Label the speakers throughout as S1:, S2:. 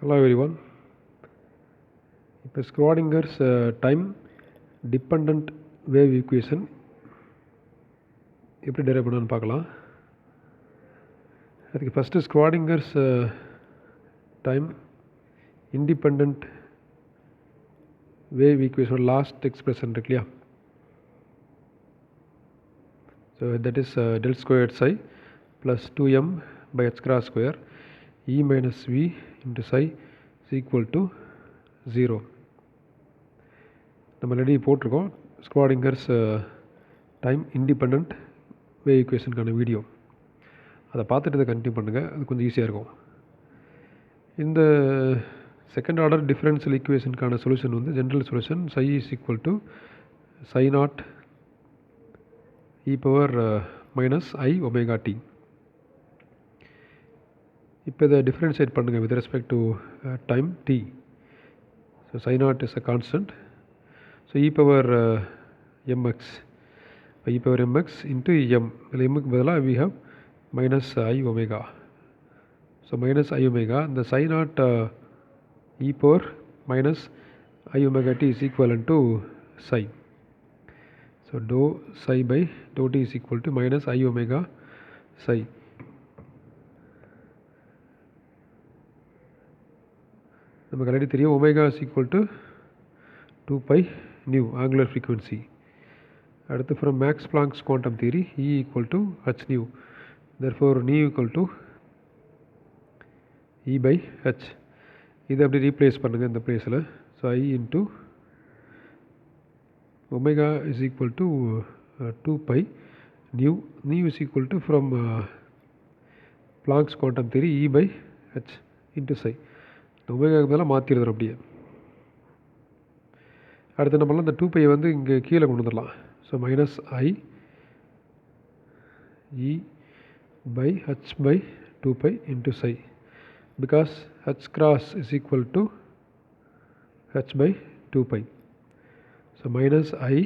S1: Hello everyone. இப்போ Schrodinger's time dependent wave equation எப்படி derive பண்ணணும்னு பார்க்கலாம். அதுக்கு first Schrodinger's time independent wave equation last expression இருக்கு இல்லையா. So that is del squared psi plus 2m by h cross square e minus v into psi is equal to 0. நம்ம already போட்டிருக்கோம் Schrodinger's time independent wave ஈக்குவேஷனுக்கான video. அதை பார்த்துட்டு இதை continue பண்ணுங்கள், அது கொஞ்சம் ஈஸியாக இருக்கும். இந்த செகண்ட் ஆர்டர் டிஃபரன்ஷியல் ஈக்குவேஷனுக்கான சொல்யூஷன் வந்து general solution psi is equal to psi naught e power minus I omega t. இப்போ இதை டிஃப்ரென்ஷியேட் பண்ணுங்கள் with respect to time t. So psi naught is a constant. So e power mx, e power mx into m, இதில் mக்கு பதிலாக we have minus I omega. So minus I omega, இந்த psi naught e power minus I omega t is equivalent to psi. So dou psi by dou t is equal to minus I omega psi. நமக்கு already தெரியும் omega is equal to 2 pi nu angular frequency. அடுத்து from Max Planck's quantum theory E equal to h nu, therefore nu equal to E by h. இதை அப்படி replace பண்ணுங்கள் இந்த பிளேஸில். So I into omega is equal to 2 pi nu is equal to from Planck's quantum theory E by h into psi. ஒமேகாவுக்கு பதிலாக மாற்றிடுறோம் அப்படியே. அடுத்து என்ன பண்ணலாம், இந்த 2 பை வந்து இங்கே கீழே கொண்டு வந்துடலாம். So minus I E by h by 2 pi into psi, because h cross is equal to h by 2 pi. So minus I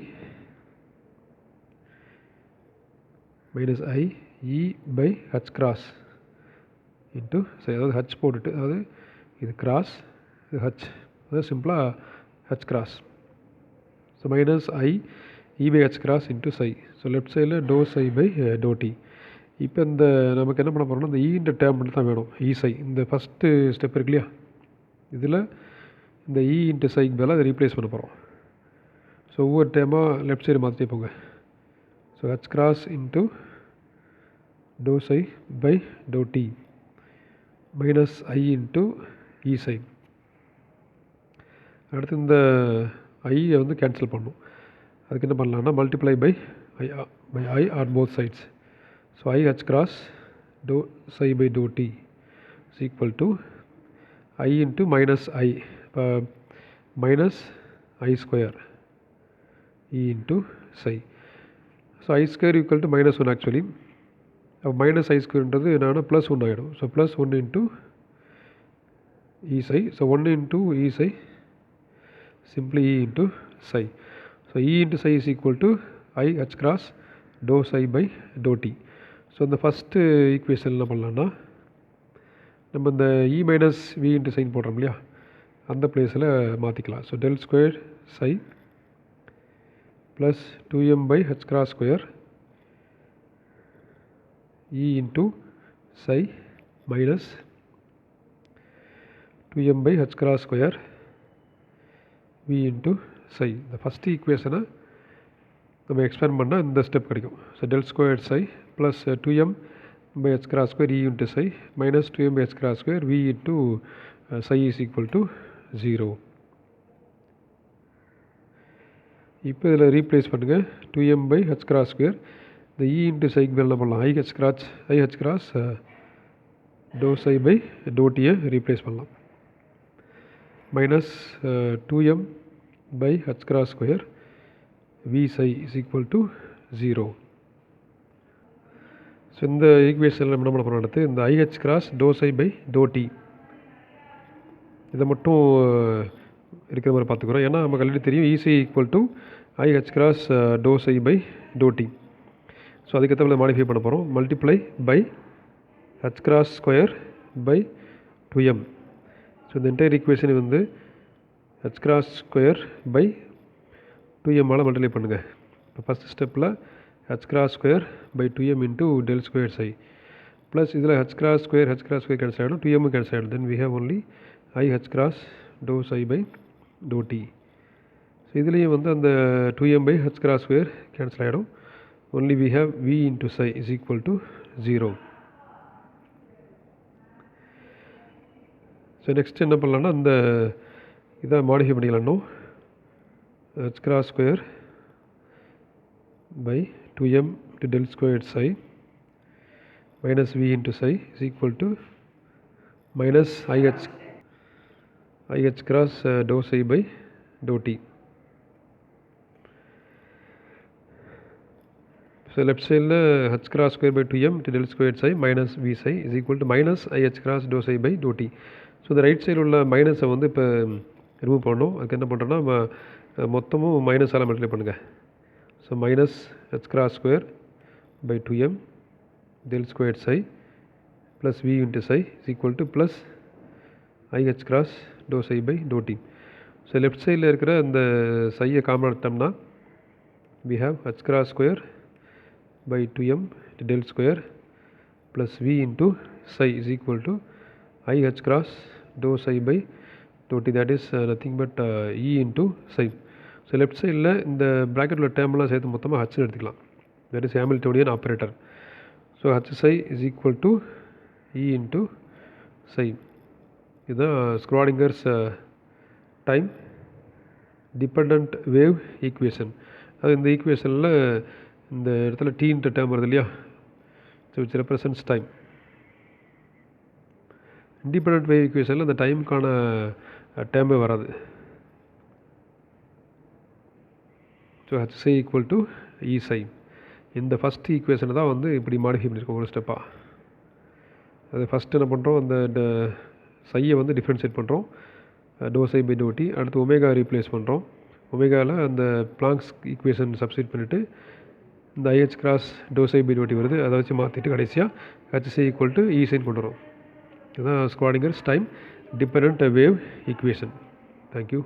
S1: E by h cross into psi, அதாவது h போட்டுட்டு, அதாவது இது கிராஸ் இது h, அதாவது சிம்பிளாக h cross. So minus I E by h cross into psi. So left சைடில் dou psi by dou t. இப்போ இந்த நமக்கு என்ன பண்ண போகிறோம்னா, இந்த ஈன்ற டேர்ம் மட்டும் தான் வேணும். இ psi இந்த ஃபஸ்ட்டு ஸ்டெப் இருக்கு இல்லையா, இதில் இந்த இ இன்ட்டு சைக்கு பதிலாக அதை ரீப்ளேஸ் பண்ண போகிறோம். ஸோ ஒவ்வொரு டேர்மாக லெஃப்ட் சைடு மாற்றிட்டே போங்க. So h cross into dou psi by dou t minus I into e psi. அடுத்து இந்த ஐயை வந்து கேன்சல் பண்ணணும். அதுக்கு என்ன பண்ணலான்னா multiply by I or both sides. So I h cross dou psi by dou t is equal to I into minus I, இப்போ minus I square E into psi. So I square equal to minus 1 actually. அப்போ minus I ஸ்கொயர்ன்றது என்னன்னா plus 1 ஆகிடும். So plus 1 into E psi. So 1 into E psi, simply E into psi. So E into psi is equal to I h cross dou psi by dou t. So இந்த first equation என்ன பண்ணலான்னா, நம்ம இந்த E minus V into sine போடுறோம் இல்லையா, அந்த பிளேஸில் மாற்றிக்கலாம். So del squared psi plus 2m by h cross square E into psi minus 2m by h cross square V into psi. இந்த ஃபஸ்ட்டு ஈக்குவேஷனை நம்ம எக்ஸ்பேண்ட் பண்ணால் இந்த ஸ்டெப் கிடைக்கும். So del squared psi plus 2m by h cross square E into psi minus 2m by h cross square V into psi is equal to 0. இப்போ இதில் replace பண்ணுங்கள் 2m by h cross square. இந்த E into psiக்கு மேலே என்ன பண்ணலாம், I h cross dou psi by dou t replace பண்ணலாம். minus 2m by h cross square V psi is equal to 0. So இந்த ஈக்குவேஷனில் நம்ம என்ன பண்ண போகிறோம், அடுத்து இந்த I h cross dou psi by dou t இதை மட்டும் இருக்கிற மாதிரி பார்த்துக்கிறோம். ஏன்னா நமக்கு ஆல்ரெடி தெரியும் E psi equal to I h cross dou psi by dou t. So அதுக்கேற்ற மாடிஃபை பண்ண போகிறோம். Multiply by h cross square by 2m. So இந்த என்டையர் ஈக்குவேஷனை வந்து h cross square by 2m all multiply பண்ணுங்கள். இப்போ first ஸ்டெப்பில் h cross square by 2m into del square psi plus இதில் h cross ஸ்கொயர் கேன்சல் ஆகிடும், 2m cancel ஆகிடும். Then we have only i h cross dou psi by dou t. So இதுலேயும் வந்து அந்த 2m by h cross square cancel ஆகிடும். Only we have v into psi is equal to 0. So next என்ன பண்ணலான்னா அந்த இதை modify பண்ணிக்கலாம்னோ h cross square by 2m to del squared psi minus v into psi is equal to minus i h cross dou psi by dou t. So left side h cross square by 2m to del squared psi minus v psi is equal to minus i h cross dou psi by dou t. So the right side உள்ள மைனஸை வந்து இப்போ remove பண்ணணும். அதுக்கு என்ன பண்ணுறோன்னா மொத்தமும் மைனஸால் multiply பண்ணுங்கள். So minus h cross square by 2m del squared psi plus v into psi is equal to plus i h cross dou psi by dou t. So left side இருக்கிற அந்த psiயை common எடுத்தோம்னா we have h cross square by 2m del square plus v into psi is equal to i h cross dou psi by dou t, that is nothing but e into psi. So left சைடில் இந்த ப்ராக்கெட்டில் டேர்ம்லாம் சேர்த்து மொத்தமாக ஹச்னு எடுத்துக்கலாம். That is Hamiltonian operator. So H psi is equal to E into psi. இதுதான் Schrodinger's time dependent wave equation. அது இந்த ஈக்குவேஷனில் இந்த இடத்துல டீன்ற டேர்ம் வருது இல்லையா, so which represents time. Independent wave ஈக்குவேஷனில் இந்த டைமுக்கான டேர்மே வராது. So H psi equal to E psi. இந்த ஃபஸ்ட் ஈக்குவேஷனை தான் வந்து இப்படி மாடிஃபை பண்ணியிருக்கோம் ஒரு ஸ்டெப்பாக. அது ஃபஸ்ட்டு என்ன பண்ணுறோம், அந்த சையை வந்து டிஃப்ரென்ஷியேட் பண்ணுறோம் doh psi by doh t. அடுத்து ஒமேகா ரீப்ளேஸ் பண்ணுறோம். ஒமேகாவில் அந்த பிளாங்க்ஸ் ஈக்குவேஷன் சப்ஸ்டிட் பண்ணிவிட்டு இந்த i h cross doh psi by doh t வருது, அதை வச்சு மாற்றிட்டு கடைசியாக H psi equal to E சைன் கொண்டு வரோம். இதுதான் Schrodinger's time dependent wave equation. Thank you.